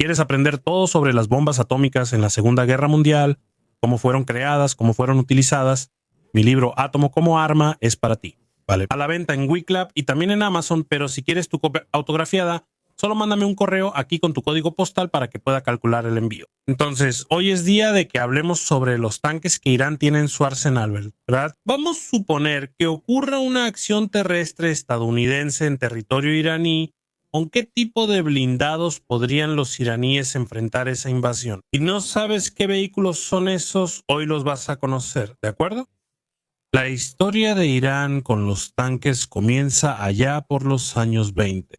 quieres aprender todo sobre las bombas atómicas en la Segunda Guerra Mundial, cómo fueron creadas, cómo fueron utilizadas, mi libro Átomo como arma es para ti. Vale. A la venta en Wiclab y también en Amazon, pero si quieres tu copia autografiada, solo mándame un correo aquí con tu código postal para que pueda calcular el envío. Entonces, hoy es día de que hablemos sobre los tanques que Irán tiene en su arsenal, ¿verdad? Vamos a suponer que ocurra una acción terrestre estadounidense en territorio iraní. ¿Con qué tipo de blindados podrían los iraníes enfrentar esa invasión? Y no sabes qué vehículos son esos, hoy los vas a conocer, ¿de acuerdo? La historia de Irán con los tanques comienza allá por los años 20.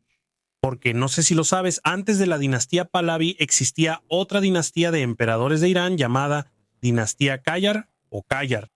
Porque no sé si lo sabes, antes de la dinastía Pahlavi existía otra dinastía de emperadores de Irán llamada dinastía Qajar o Qajar.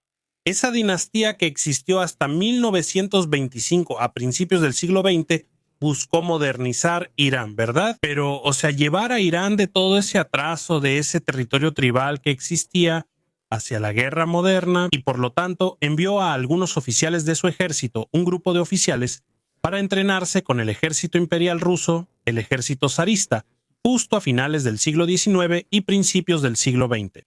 Esa dinastía que existió hasta 1925, a principios del siglo XX, buscó modernizar Irán, ¿verdad? Pero, o sea, llevar a Irán de todo ese atraso, de ese territorio tribal que existía hacia la guerra moderna, y por lo tanto envió a algunos oficiales de su ejército, un grupo de oficiales, para entrenarse con el ejército imperial ruso, el ejército zarista, justo a finales del siglo XIX y principios del siglo XX.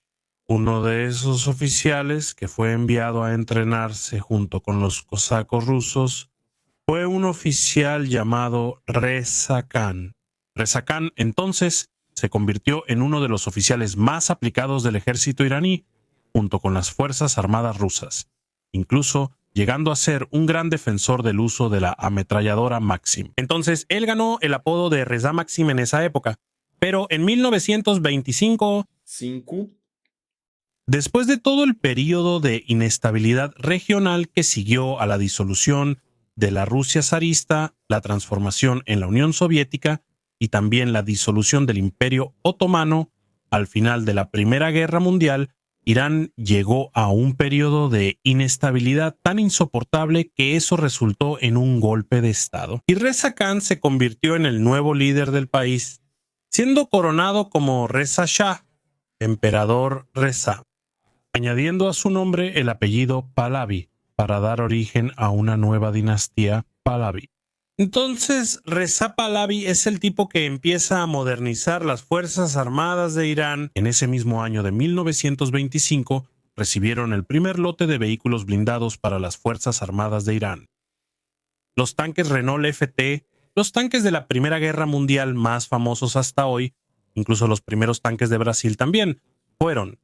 Uno de esos oficiales que fue enviado a entrenarse junto con los cosacos rusos fue un oficial llamado Reza Khan. Reza Khan entonces se convirtió en uno de los oficiales más aplicados del ejército iraní, junto con las Fuerzas Armadas rusas, incluso llegando a ser un gran defensor del uso de la ametralladora Maxim. Entonces, él ganó el apodo de Reza Maxim en esa época, pero en 1925, después de todo el periodo de inestabilidad regional que siguió a la disolución de la Rusia zarista, la transformación en la Unión Soviética y también la disolución del Imperio Otomano, al final de la Primera Guerra Mundial, Irán llegó a un periodo de inestabilidad tan insoportable que eso resultó en un golpe de Estado. Y Reza Khan se convirtió en el nuevo líder del país, siendo coronado como Reza Shah, emperador Reza, añadiendo a su nombre el apellido Pahlavi para dar origen a una nueva dinastía Pahlavi. Entonces, Reza Pahlavi es el tipo que empieza a modernizar las Fuerzas Armadas de Irán. En ese mismo año de 1925, recibieron el primer lote de vehículos blindados para las Fuerzas Armadas de Irán. Los tanques Renault FT, los tanques de la Primera Guerra Mundial más famosos hasta hoy, incluso los primeros tanques de Brasil también, fueron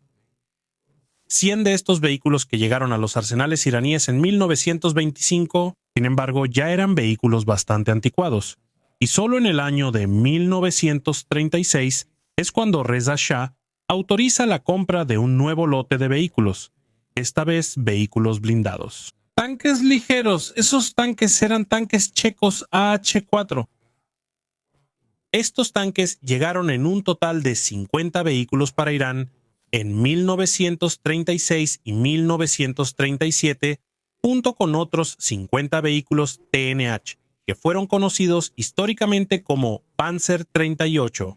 100 de estos vehículos que llegaron a los arsenales iraníes en 1925, sin embargo, ya eran vehículos bastante anticuados, y solo en el año de 1936 es cuando Reza Shah autoriza la compra de un nuevo lote de vehículos, esta vez vehículos blindados. Tanques ligeros, esos tanques eran tanques checos AH-4. Estos tanques llegaron en un total de 50 vehículos para Irán en 1936 y 1937, junto con otros 50 vehículos TNH, que fueron conocidos históricamente como Panzer 38.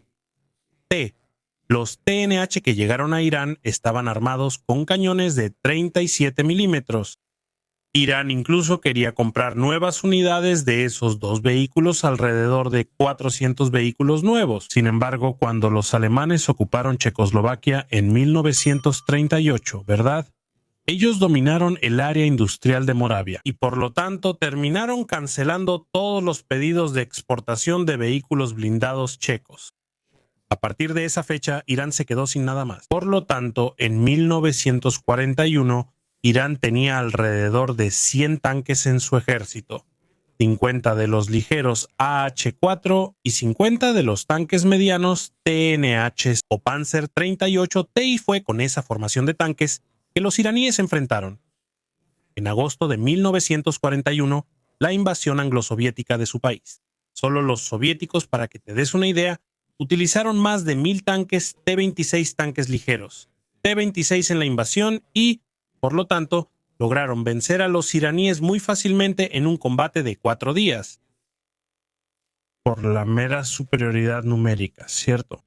Los TNH que llegaron a Irán estaban armados con cañones de 37 milímetros. Irán incluso quería comprar nuevas unidades de esos dos vehículos, alrededor de 400 vehículos nuevos. Sin embargo, cuando los alemanes ocuparon Checoslovaquia en 1938, ¿verdad? Ellos dominaron el área industrial de Moravia y por lo tanto terminaron cancelando todos los pedidos de exportación de vehículos blindados checos. A partir de esa fecha, Irán se quedó sin nada más. Por lo tanto, en 1941, Irán tenía alrededor de 100 tanques en su ejército, 50 de los ligeros AH-4 y 50 de los tanques medianos TNH o Panzer 38T, y fue con esa formación de tanques que los iraníes enfrentaron, en agosto de 1941, la invasión anglosoviética de su país. Solo los soviéticos, para que te des una idea, utilizaron más de 1000 tanques T-26 tanques ligeros, T-26 en la invasión y, por lo tanto, lograron vencer a los iraníes muy fácilmente en un combate de 4 días. Por la mera superioridad numérica, ¿cierto?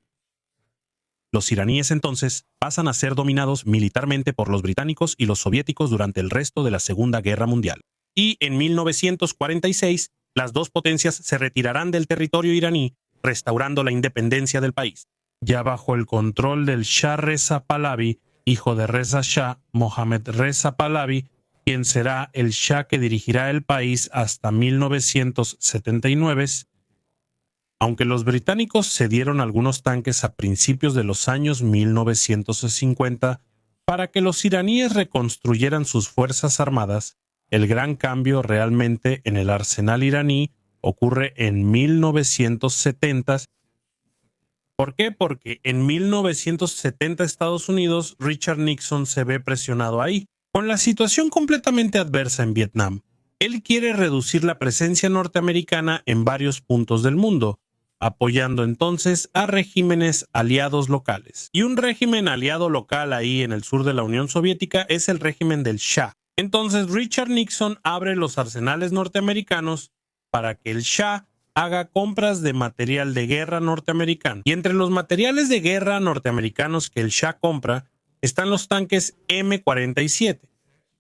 Los iraníes entonces pasan a ser dominados militarmente por los británicos y los soviéticos durante el resto de la Segunda Guerra Mundial. Y en 1946, las dos potencias se retirarán del territorio iraní, restaurando la independencia del país. ya bajo el control del Shah Reza Pahlavi, hijo de Reza Shah, Mohammad Reza Pahlavi, quien será el Shah que dirigirá el país hasta 1979, aunque los británicos cedieron algunos tanques a principios de los años 1950 para que los iraníes reconstruyeran sus fuerzas armadas. El gran cambio realmente en el arsenal iraní ocurre en 1970. ¿Por qué? Porque en 1970 Estados Unidos, Richard Nixon se ve presionado ahí, con la situación completamente adversa en Vietnam. Él quiere reducir la presencia norteamericana en varios puntos del mundo, apoyando entonces a regímenes aliados locales. Y un régimen aliado local ahí en el sur de la Unión Soviética es el régimen del Shah. Entonces Richard Nixon abre los arsenales norteamericanos para que el Shah haga compras de material de guerra norteamericano. Y entre los materiales de guerra norteamericanos que el Shah compra están los tanques M47,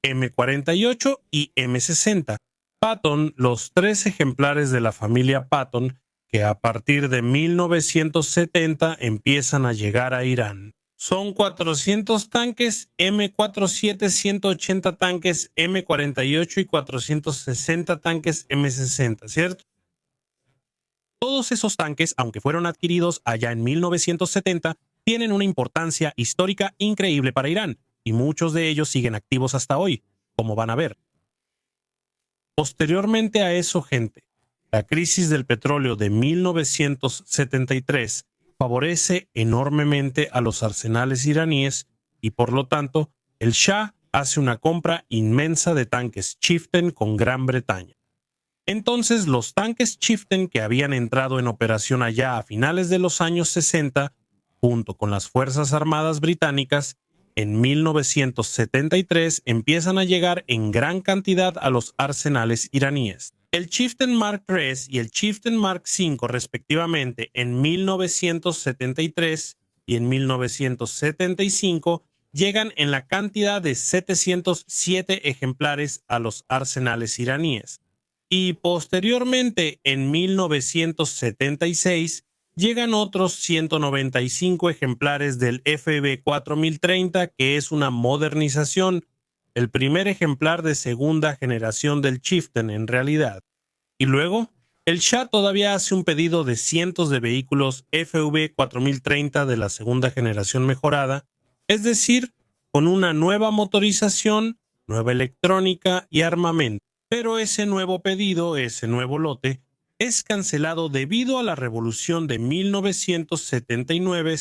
M48 y M60. Patton, los 3 ejemplares de la familia Patton, que a partir de 1970 empiezan a llegar a Irán. Son 400 tanques M47, 180 tanques M48 y 460 tanques M60, ¿cierto? Todos esos tanques, aunque fueron adquiridos allá en 1970, tienen una importancia histórica increíble para Irán, y muchos de ellos siguen activos hasta hoy, como van a ver. Posteriormente a eso, gente, la crisis del petróleo de 1973 favorece enormemente a los arsenales iraníes y por lo tanto el Shah hace una compra inmensa de tanques Chieftain con Gran Bretaña. Entonces los tanques Chieftain que habían entrado en operación allá a finales de los años 60, junto con las Fuerzas Armadas británicas, en 1973 empiezan a llegar en gran cantidad a los arsenales iraníes. El Chieftain Mark III y el Chieftain Mark V, respectivamente, en 1973 y en 1975, llegan en la cantidad de 707 ejemplares a los arsenales iraníes. Y posteriormente, en 1976, llegan otros 195 ejemplares del FB 4030, que es una modernización, el primer ejemplar de segunda generación del Chieftain en realidad. Y luego, el Shah todavía hace un pedido de cientos de vehículos FV 4030 de la segunda generación mejorada, es decir, con una nueva motorización, nueva electrónica y armamento. Pero ese nuevo pedido, ese nuevo lote, es cancelado debido a la revolución de 1979.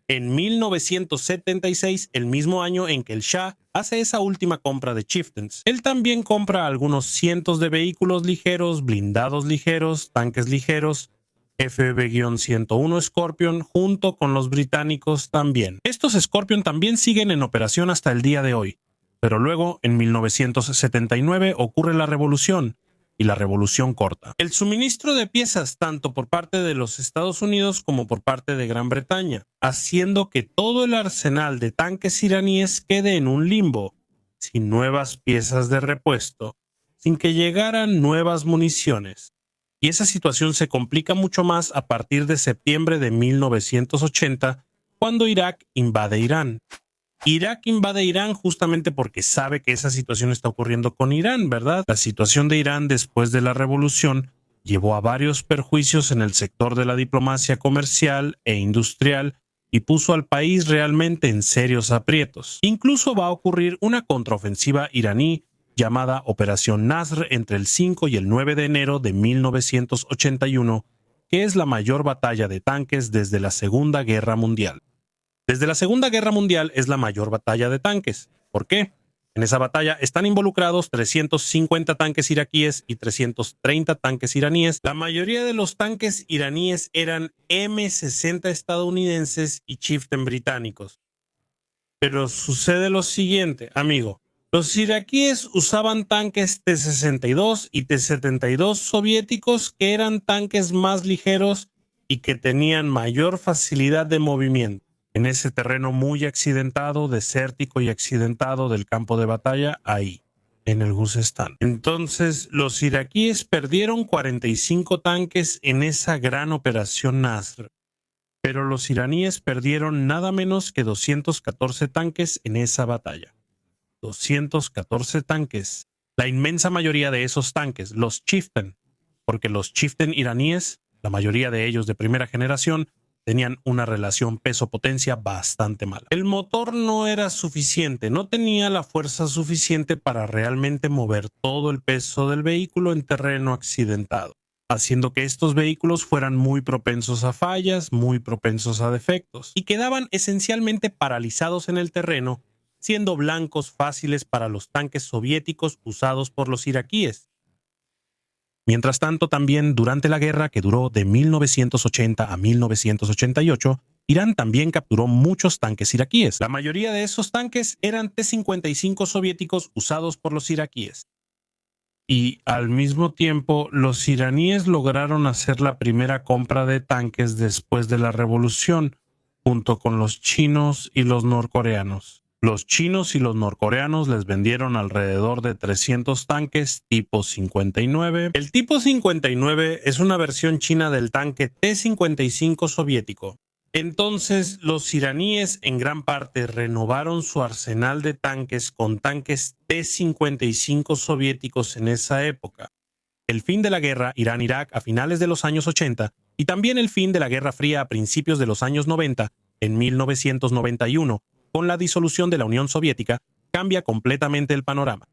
En 1976, el mismo año en que el Shah hace esa última compra de Chieftains. Él también compra algunos cientos de vehículos ligeros, blindados ligeros, tanques ligeros, FB-101 Scorpion, junto con los británicos también. Estos Scorpion también siguen en operación hasta el día de hoy. Pero luego, en 1979, ocurre la revolución, y la revolución corta el suministro de piezas tanto por parte de los Estados Unidos como por parte de Gran Bretaña, haciendo que todo el arsenal de tanques iraníes quede en un limbo, sin nuevas piezas de repuesto, sin que llegaran nuevas municiones. Y esa situación se complica mucho más a partir de septiembre de 1980, cuando Irak invade Irán. Irak invade Irán justamente porque sabe que esa situación está ocurriendo con Irán, ¿verdad? La situación de Irán después de la revolución llevó a varios perjuicios en el sector de la diplomacia comercial e industrial y puso al país realmente en serios aprietos. Incluso va a ocurrir una contraofensiva iraní llamada Operación Nasr entre el 5 y el 9 de enero de 1981, que es la mayor batalla de tanques desde la Segunda Guerra Mundial. Desde la Segunda Guerra Mundial es la mayor batalla de tanques. ¿Por qué? En esa batalla están involucrados 350 tanques iraquíes y 330 tanques iraníes. La mayoría de los tanques iraníes eran M60 estadounidenses y Chieftain británicos. Pero sucede lo siguiente, amigo. Los iraquíes usaban tanques T-62 y T-72 soviéticos, que eran tanques más ligeros y que tenían mayor facilidad de movimiento. En ese terreno muy accidentado, desértico y accidentado del campo de batalla, ahí, en el Guzestán. Entonces, los iraquíes perdieron 45 tanques en esa gran operación Nasr. Pero los iraníes perdieron nada menos que 214 tanques en esa batalla. 214 tanques. La inmensa mayoría de esos tanques, los Chieftain, porque los Chieftain iraníes, la mayoría de ellos de primera generación, tenían una relación peso-potencia bastante mala. El motor no era suficiente, no tenía la fuerza suficiente para realmente mover todo el peso del vehículo en terreno accidentado, haciendo que estos vehículos fueran muy propensos a fallas, muy propensos a defectos, y quedaban esencialmente paralizados en el terreno, siendo blancos fáciles para los tanques soviéticos usados por los iraquíes. Mientras tanto, también durante la guerra que duró de 1980 a 1988, Irán también capturó muchos tanques iraquíes. La mayoría de esos tanques eran T-55 soviéticos usados por los iraquíes. Y al mismo tiempo, los iraníes lograron hacer la primera compra de tanques después de la revolución, junto con los chinos y los norcoreanos. Los chinos y los norcoreanos les vendieron alrededor de 300 tanques tipo 59. El tipo 59 es una versión china del tanque T-55 soviético. Entonces, los iraníes en gran parte renovaron su arsenal de tanques con tanques T-55 soviéticos en esa época. El fin de la guerra Irán-Irak a finales de los años 80 y también el fin de la Guerra Fría a principios de los años 90, en 1991, con la disolución de la Unión Soviética, cambia completamente el panorama.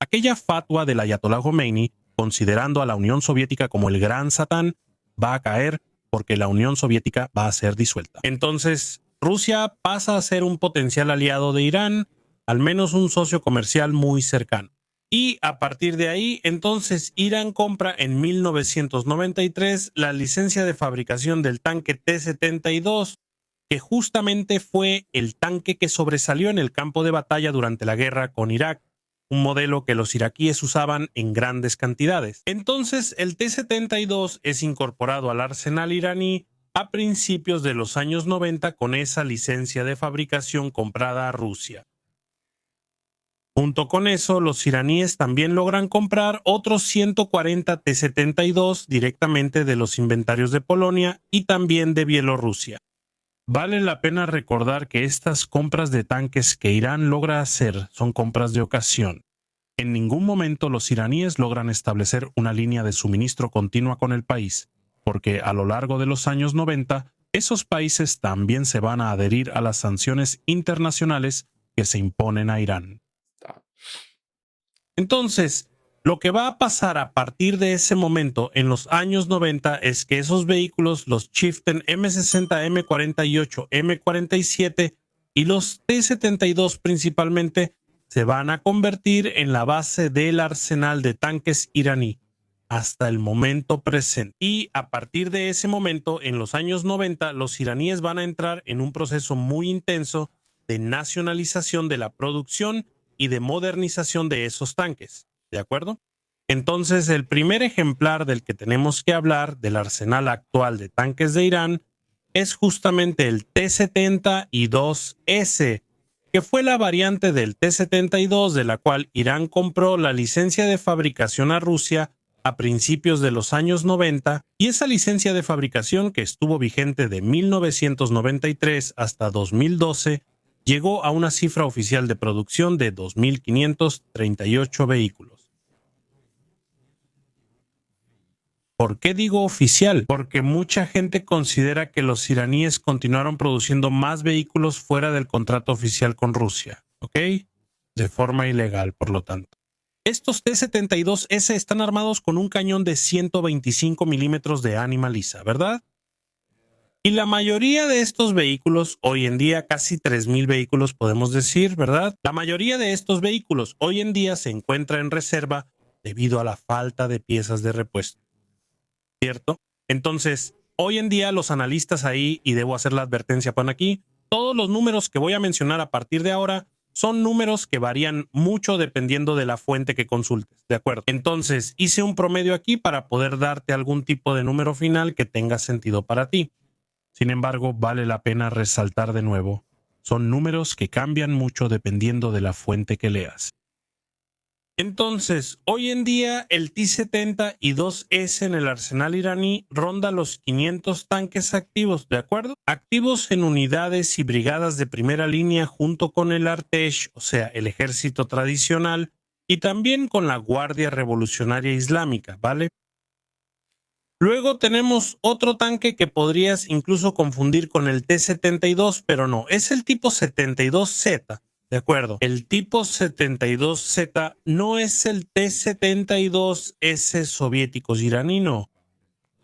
Aquella fatua del Ayatollah Khomeini, considerando a la Unión Soviética como el gran Satán, va a caer porque la Unión Soviética va a ser disuelta. Entonces, Rusia pasa a ser un potencial aliado de Irán, al menos un socio comercial muy cercano. Y a partir de ahí, entonces, Irán compra en 1993 la licencia de fabricación del tanque T-72, que justamente fue el tanque que sobresalió en el campo de batalla durante la guerra con Irak, un modelo que los iraquíes usaban en grandes cantidades. Entonces, el T-72 es incorporado al arsenal iraní a principios de los años 90 con esa licencia de fabricación comprada a Rusia. Junto con eso, los iraníes también logran comprar otros 140 T-72 directamente de los inventarios de Polonia y también de Bielorrusia. Vale la pena recordar que estas compras de tanques que Irán logra hacer son compras de ocasión. En ningún momento los iraníes logran establecer una línea de suministro continua con el país, porque a lo largo de los años 90, esos países también se van a adherir a las sanciones internacionales que se imponen a Irán. Entonces, lo que va a pasar a partir de ese momento en los años 90 es que esos vehículos, los Chieftain M60, M48, M47 y los T-72 principalmente, se van a convertir en la base del arsenal de tanques iraní hasta el momento presente. Y a partir de ese momento, en los años 90, los iraníes van a entrar en un proceso muy intenso de nacionalización de la producción y de modernización de esos tanques. ¿De acuerdo? Entonces, el primer ejemplar del que tenemos que hablar del arsenal actual de tanques de Irán es justamente el T-72S, que fue la variante del T-72 de la cual Irán compró la licencia de fabricación a Rusia a principios de los años 90, y esa licencia de fabricación, que estuvo vigente de 1993 hasta 2012, llegó a una cifra oficial de producción de 2.538 vehículos. ¿Por qué digo oficial? Porque mucha gente considera que los iraníes continuaron produciendo más vehículos fuera del contrato oficial con Rusia, ¿ok? De forma ilegal, por lo tanto. Estos T-72S están armados con un cañón de 125 milímetros de ánima lisa, ¿verdad? Y la mayoría de estos vehículos, hoy en día casi 3.000 vehículos podemos decir, ¿verdad? La mayoría de estos vehículos hoy en día se encuentra en reserva debido a la falta de piezas de repuesto, ¿cierto? Entonces, hoy en día los analistas ahí, y debo hacer la advertencia por aquí, todos los números que voy a mencionar a partir de ahora son números que varían mucho dependiendo de la fuente que consultes, ¿de acuerdo? Entonces, hice un promedio aquí para poder darte algún tipo de número final que tenga sentido para ti. Sin embargo, vale la pena resaltar de nuevo, son números que cambian mucho dependiendo de la fuente que leas. Entonces, hoy en día el T-70 y 2S en el arsenal iraní ronda los 500 tanques activos, ¿de acuerdo? Activos en unidades y brigadas de primera línea junto con el Artesh, o sea, el ejército tradicional, y también con la Guardia Revolucionaria Islámica, ¿vale? Luego tenemos otro tanque que podrías incluso confundir con el T-72, pero no, es el tipo 72Z. De acuerdo, el tipo 72Z no es el T-72S soviéticos iraní, no.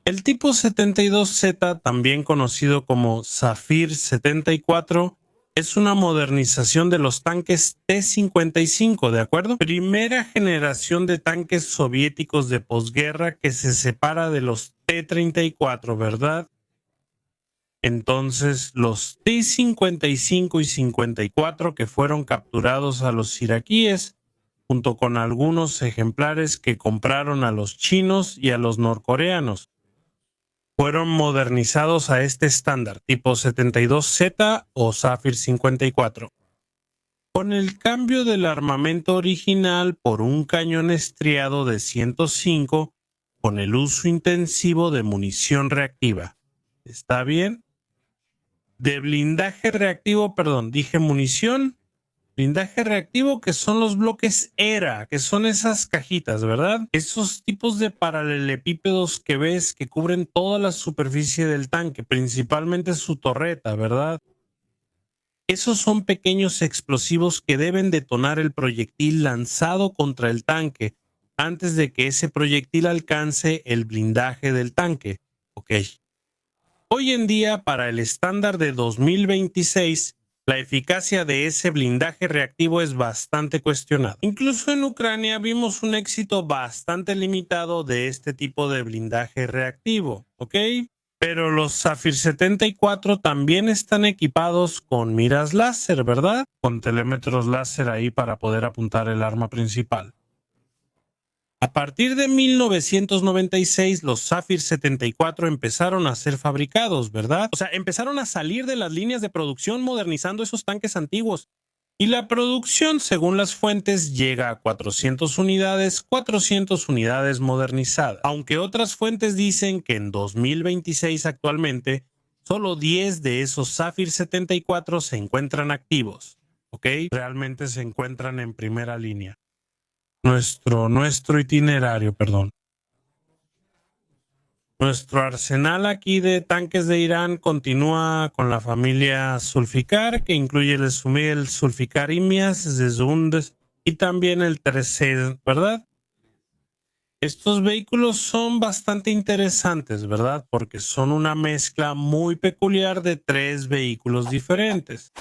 El tipo 72Z, también conocido como Zafir 74, es una modernización de los tanques T-55, ¿de acuerdo? Primera generación de tanques soviéticos de posguerra que se separa de los T-34, ¿verdad? Entonces, los T-55 y 54 que fueron capturados a los iraquíes, junto con algunos ejemplares que compraron a los chinos y a los norcoreanos, fueron modernizados a este estándar, tipo 72Z o Zafir 54. Con el cambio del armamento original por un cañón estriado de 105, con el uso intensivo de munición reactiva. ¿Está bien? De blindaje reactivo, perdón, dije munición. Blindaje reactivo, que son los bloques ERA, que son esas cajitas, ¿verdad? Esos tipos de paralelepípedos que ves que cubren toda la superficie del tanque, principalmente su torreta, ¿verdad? Esos son pequeños explosivos que deben detonar el proyectil lanzado contra el tanque antes de que ese proyectil alcance el blindaje del tanque. Ok. Hoy en día, para el estándar de 2026, la eficacia de ese blindaje reactivo es bastante cuestionada. Incluso en Ucrania vimos un éxito bastante limitado de este tipo de blindaje reactivo, ¿ok? Pero los Zafir 74 también están equipados con miras láser, ¿verdad? Con telémetros láser ahí para poder apuntar el arma principal. A partir de 1996, los Zafir 74 empezaron a ser fabricados, ¿verdad? O sea, empezaron a salir de las líneas de producción modernizando esos tanques antiguos. Y la producción, según las fuentes, llega a 400 unidades modernizadas. Aunque otras fuentes dicen que en 2026 actualmente, solo 10 de esos Zafir 74 se encuentran activos, ¿ok? Realmente se encuentran en primera línea. Nuestro itinerario, perdón. Nuestro arsenal aquí de tanques de Irán continúa con la familia Zulfikar, que incluye el Zulfikar Imias, Zundes y también el 3C, ¿verdad? Estos vehículos son bastante interesantes, ¿verdad? Porque son una mezcla muy peculiar de 3 vehículos diferentes.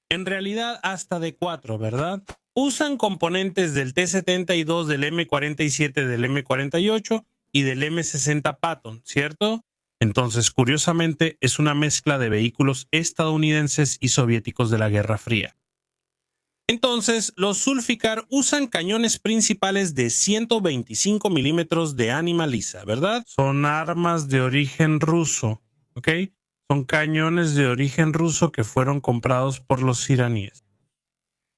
En realidad hasta de 4, ¿verdad? Usan componentes del T-72, del M47, del M48 y del M60 Patton, ¿cierto? Entonces, curiosamente, es una mezcla de vehículos estadounidenses y soviéticos de la Guerra Fría. Entonces, los Zulfikar usan cañones principales de 125 milímetros de ánima lisa, ¿verdad? Son armas de origen ruso, ¿ok? Son cañones de origen ruso que fueron comprados por los iraníes.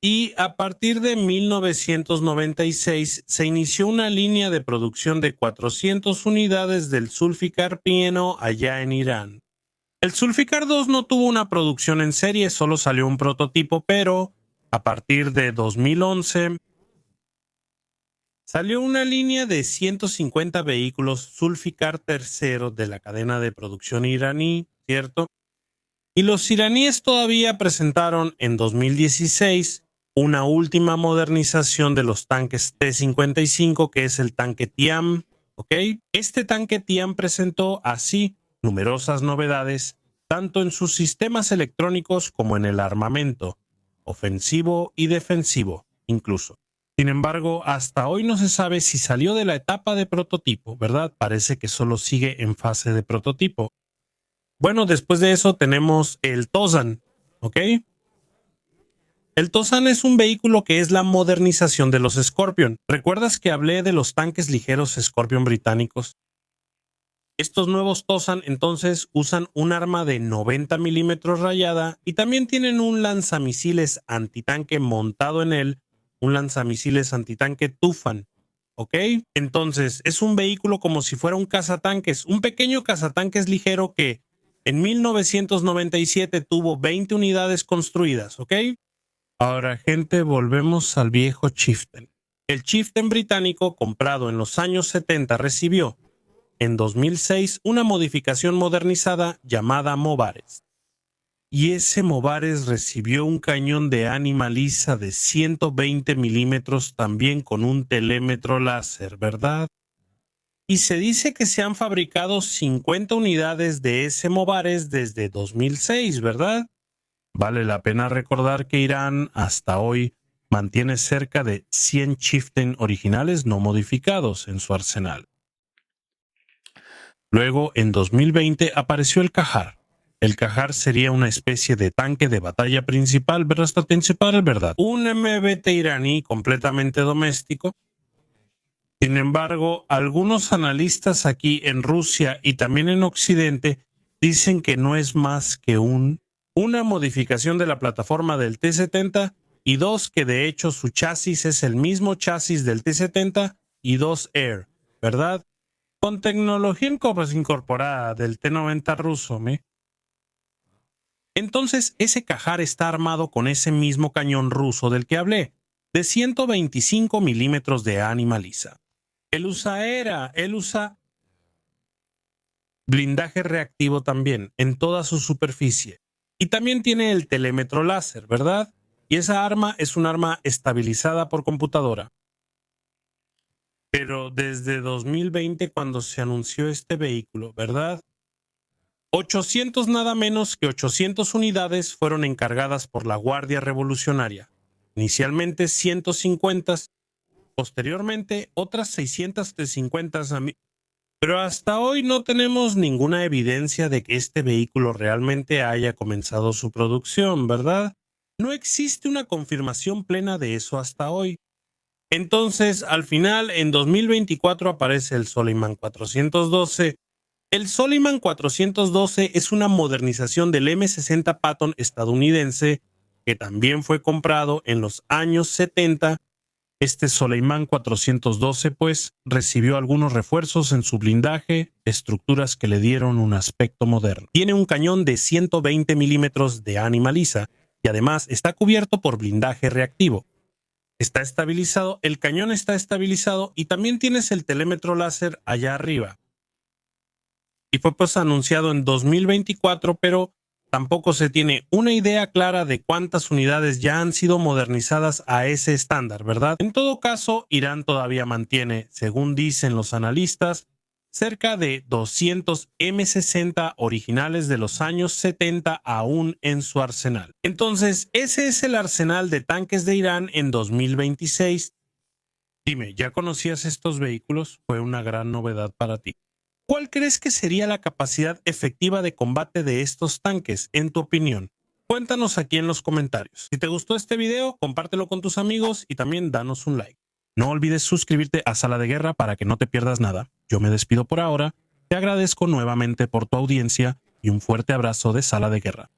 Y a partir de 1996 se inició una línea de producción de 400 unidades del Zulfikar Pieno allá en Irán. El Zulfikar 2 no tuvo una producción en serie, solo salió un prototipo, pero a partir de 2011 salió una línea de 150 vehículos Zulfikar III de la cadena de producción iraní, ¿cierto? Y los iraníes todavía presentaron en 2016 una última modernización de los tanques T-55, que es el tanque Tiam, ¿ok? Este tanque Tiam presentó así numerosas novedades, tanto en sus sistemas electrónicos como en el armamento, ofensivo y defensivo, incluso. Sin embargo, hasta hoy no se sabe si salió de la etapa de prototipo, ¿verdad? Parece que solo sigue en fase de prototipo. Bueno, después de eso tenemos el Tozan, ¿ok? El Tozan es un vehículo que es la modernización de los Scorpion. ¿Recuerdas que hablé de los tanques ligeros Scorpion británicos? Estos nuevos Tozan entonces usan un arma de 90 milímetros rayada y también tienen un lanzamisiles antitanque montado en él un lanzamisiles antitanque Tufan, ¿ok? Entonces, es un vehículo como si fuera un cazatanques, un pequeño cazatanques ligero que en 1997 tuvo 20 unidades construidas, ¿ok? Ahora, gente, volvemos al viejo Chieftain. El Chieftain británico, comprado en los años 70, recibió en 2006 una modificación modernizada llamada Movares. Y ese Movares recibió un cañón de ánima lisa de 120 milímetros también con un telémetro láser, ¿verdad? Y se dice que se han fabricado 50 unidades de ese Movares desde 2006, ¿verdad? Vale la pena recordar que Irán hasta hoy mantiene cerca de 100 Chieftain originales no modificados en su arsenal. Luego, en 2020, apareció el Kahar. El Kahar sería una especie de tanque de batalla principal, ¿verdad? Un MBT iraní completamente doméstico. Sin embargo, algunos analistas aquí en Rusia y también en Occidente dicen que no es más que una modificación de la plataforma del T-70 y dos, que de hecho su chasis es el mismo chasis del T-70 y dos Air, ¿verdad? Con tecnología incorporada del T-90 ruso, ¿me? Entonces, ese Kahar está armado con ese mismo cañón ruso del que hablé, de 125 milímetros de ánima lisa. Él usa blindaje reactivo también, en toda su superficie. Y también tiene el telémetro láser, ¿verdad? Y esa arma es un arma estabilizada por computadora. Pero desde 2020, cuando se anunció este vehículo, ¿verdad? 800 nada menos que 800 unidades fueron encargadas por la Guardia Revolucionaria. Inicialmente 150, posteriormente otras 650, pero hasta hoy no tenemos ninguna evidencia de que este vehículo realmente haya comenzado su producción, ¿verdad? No existe una confirmación plena de eso hasta hoy. Entonces, al final, en 2024 aparece el Soleiman 412. El Soleiman 412 es una modernización del M60 Patton estadounidense que también fue comprado en los años 70. Este Soleiman 412 pues recibió algunos refuerzos en su blindaje, estructuras que le dieron un aspecto moderno. Tiene un cañón de 120 milímetros de ánima lisa y además está cubierto por blindaje reactivo. Está estabilizado, el cañón está estabilizado y también tienes el telémetro láser allá arriba. Y fue pues anunciado en 2024, pero tampoco se tiene una idea clara de cuántas unidades ya han sido modernizadas a ese estándar, ¿verdad? En todo caso, Irán todavía mantiene, según dicen los analistas, cerca de 200 M60 originales de los años 70 aún en su arsenal. Entonces, ese es el arsenal de tanques de Irán en 2026. Dime, ¿ya conocías estos vehículos? Fue una gran novedad para ti. ¿Cuál crees que sería la capacidad efectiva de combate de estos tanques, en tu opinión? Cuéntanos aquí en los comentarios. Si te gustó este video, compártelo con tus amigos y también danos un like. No olvides suscribirte a Sala de Guerra para que no te pierdas nada. Yo me despido por ahora. Te agradezco nuevamente por tu audiencia y un fuerte abrazo de Sala de Guerra.